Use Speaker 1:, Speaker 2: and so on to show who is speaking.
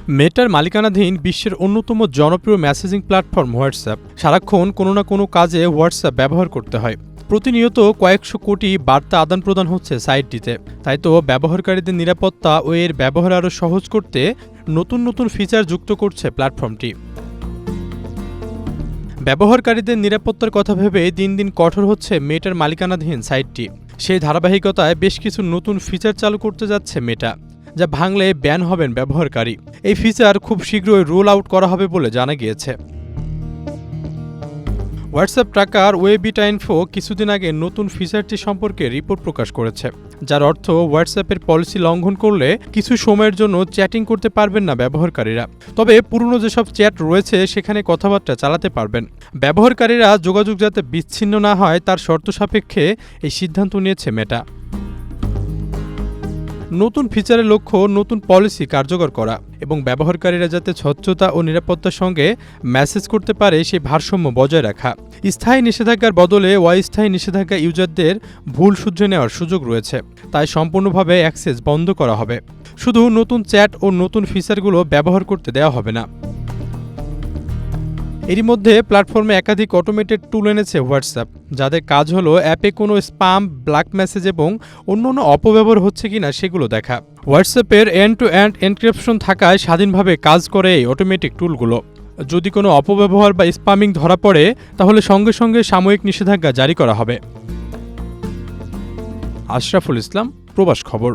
Speaker 1: মেটার মালিকানাধীন বিশ্বের অন্যতম জনপ্রিয় মেসেজিং প্ল্যাটফর্ম হোয়াটসঅ্যাপ। সারাক্ষণ কোনো না কোনো কাজে হোয়াটসঅ্যাপ ব্যবহার করতে হয়। প্রতিনিয়ত কয়েকশো কোটি বার্তা আদান প্রদান হচ্ছে সাইটটিতে। তাই তো ব্যবহারকারীদের নিরাপত্তা ও এর ব্যবহার আরও সহজ করতে নতুন নতুন ফিচার যুক্ত করছে প্ল্যাটফর্মটি। ব্যবহারকারীদের নিরাপত্তার কথা ভেবে দিন দিন কঠোর হচ্ছে মেটার মালিকানাধীন সাইটটি। সেই ধারাবাহিকতায় বেশ কিছু নতুন ফিচার চালু করতে যাচ্ছে মেটা, যা ভাঙলে ব্যান হবেন ব্যবহারকারী। এই ফিচার খুব শীঘ্রই রোল আউট করা হবে বলে জানা গিয়েছে। হোয়াটসঅ্যাপ ট্র্যাকার ওয়েবিটা ইনফো কিছুদিন আগে নতুন ফিচারটি সম্পর্কে রিপোর্ট প্রকাশ করেছে, যার অর্থ হোয়াটসঅ্যাপের পলিসি লঙ্ঘন করলে কিছু সময়ের জন্য চ্যাটিং করতে পারবেন না ব্যবহারকারীরা। তবে পুরনো যেসব চ্যাট রয়েছে সেখানে কথাবার্তা চালাতে পারবেন। ব্যবহারকারীরা যোগাযোগ যাতে বিচ্ছিন্ন না হয় তার শর্ত সাপেক্ষে এই সিদ্ধান্ত নিয়েছে মেটা। নতুন ফিচারের লক্ষ্য নতুন পলিসি কার্যকর করা এবং ব্যবহারকারীরা যাতে স্বচ্ছতা ও নিরাপত্তার সঙ্গে মেসেজ করতে পারে সেই ভারসাম্য বজায় রাখা। স্থায়ী নিষেধাজ্ঞার বদলে অস্থায়ী নিষেধাজ্ঞা ইউজারদের ভুল শুধরে নেওয়ার সুযোগ রয়েছে, তাই সম্পূর্ণভাবে অ্যাক্সেস বন্ধ করা হবে। শুধু নতুন চ্যাট ও নতুন ফিচারগুলো ব্যবহার করতে দেওয়া হবে না। এরই মধ্যে প্ল্যাটফর্মে একাধিক অটোমেটেড টুল এনেছে হোয়াটসঅ্যাপ, যাদের কাজ হলো অ্যাপে কোনো স্প্যাম, ব্ল্যাক মেসেজ এবং অন্যান্য অপব্যবহার হচ্ছে কিনা সেগুলো দেখা। হোয়াটসঅ্যাপের এন্ড টু এন্ড এনক্রিপশন থাকায় স্বাধীনভাবে কাজ করে এই অটোমেটিক টুলগুলো। যদি কোনো অপব্যবহার বা স্প্যামিং ধরা পড়ে তাহলে সঙ্গে সঙ্গে সাময়িক নিষেধাজ্ঞা জারি করা হবে। আশরাফুল ইসলাম, প্রবাস খবর।